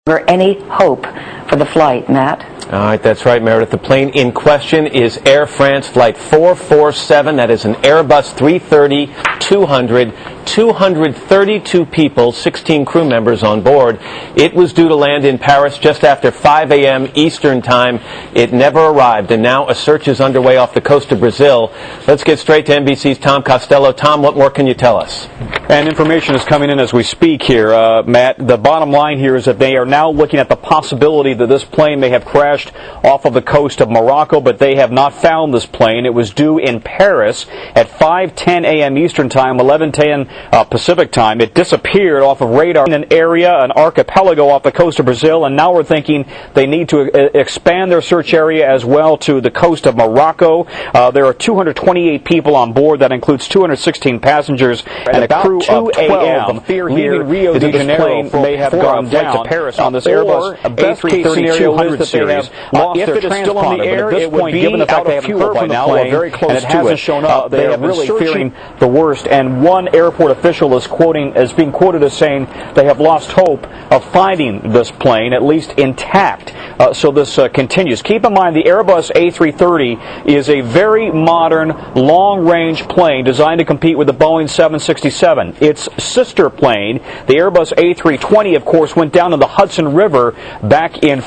Any hope for the flight, Matt? All right, that's right, Meredith. The plane in question is Air France Flight 447. That is an Airbus 330-200, 232 people, 16 crew members on board. It was due to land in Paris just after 5 a.m. Eastern Time. It never arrived, and now a search is underway off the coast of Brazil. Let's get straight to NBC's Tom Costello. Tom, what more can you tell us? And information is coming in as we speak here, Matt. The bottom line here is that they are now looking at the possibility that this plane may have crashed off of the coast of Morocco, but they have not found this plane. It was due in Paris at 5:10 a.m. Eastern Time, 11:10 Pacific Time. It disappeared off of radar in an area, an archipelago off the coast of Brazil, and now we're thinking they need to expand their search area as well to the coast of Morocco. There are 228 people on board. That includes 216 passengers and a crew of 12. The fear here Rio de Janeiro may have gone down to Paris on this Airbus A330-200 series. Lost their transponder, but at this point, given the fact they haven't heard from the plane and it hasn't shown up, they are really fearing the worst. And one airport official is being quoted as saying they have lost hope of finding this plane, at least intact. So this continues. Keep in mind, the Airbus A330 is a very modern, long-range plane designed to compete with the Boeing 767. Its sister plane, the Airbus A320, of course, went down in the Hudson River back in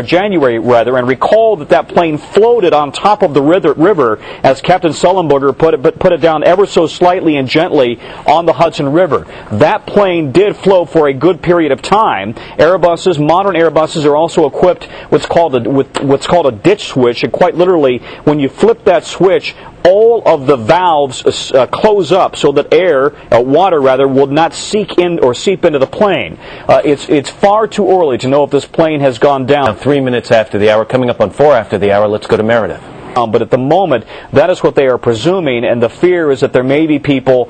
January, and recall that plane floated on top of the river, as Captain Sullenberger put it down ever so slightly and gently on the Hudson River. That plane did float for a good period of time. Modern Airbuses are also equipped with what's called a ditch switch, and quite literally, when you flip that switch, all of the valves close up so that water will not seep into the plane. It's far too early to know if this plane has gone down. Now, 3 minutes after the hour, coming up on 4 after the hour, let's go to Meredith. But at the moment, that is what they are presuming, and the fear is that there may be people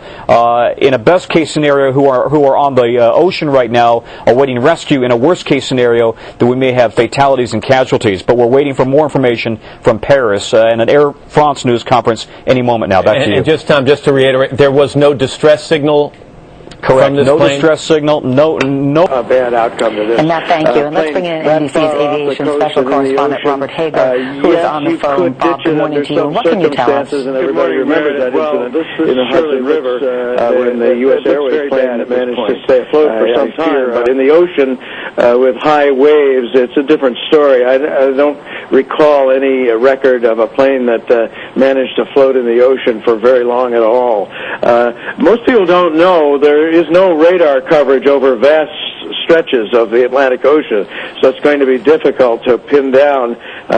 in a best-case scenario who are on the ocean right now awaiting rescue. In a worst-case scenario, that we may have fatalities and casualties. But we're waiting for more information from Paris and an Air France news conference any moment now. Back to you. And just, Tom, just to reiterate, there was no distress signal. Correct. No distress signal. No. Bad outcome to this. And Matt, thank you. And let's bring in NBC's aviation special correspondent Robert Hager, who is on the phone. Bob, good morning to you. What can you tell us? And everybody remembers that incident in the Hudson River when the U.S. Airways plane managed to stay afloat for some time. But in the ocean with high waves, it's a different story. I don't recall any record of a plane that managed to float in the ocean for very long at all. Most people don't know there is no radar coverage over vast stretches of the Atlantic Ocean, so it's going to be difficult to pin down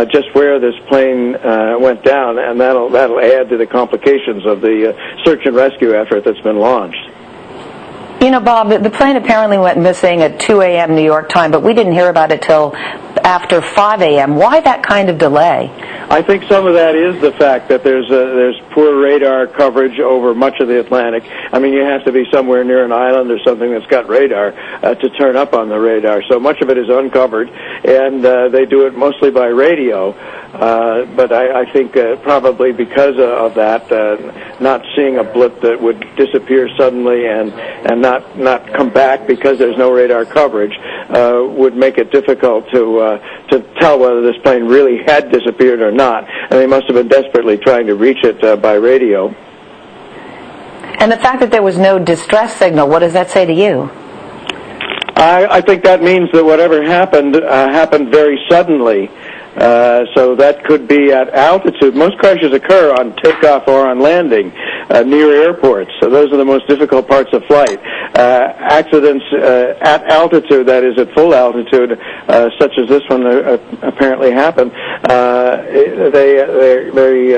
just where this plane went down, and that'll add to the complications of the search and rescue effort that's been launched. You know, Bob, the plane apparently went missing at 2 a.m. New York time, but we didn't hear about it till after 5 a.m. Why that kind of delay? I think some of that is the fact that there's poor radar coverage over much of the Atlantic. I mean, you have to be somewhere near an island or something that's got radar to turn up on the radar. So much of it is uncovered, and they do it mostly by radio. But I think probably because of that, not seeing a blip that would disappear suddenly and not come back because there's no radar coverage would make it difficult to tell whether this plane really had disappeared or not. And they must have been desperately trying to reach it by radio. And the fact that there was no distress signal, what does that say to you? I think that means that whatever happened very suddenly. So that could be at altitude. Most crashes occur on takeoff or on landing near airports. So those are the most difficult parts of flight. Accidents at altitude, that is at full altitude, such as this one apparently happened, they're very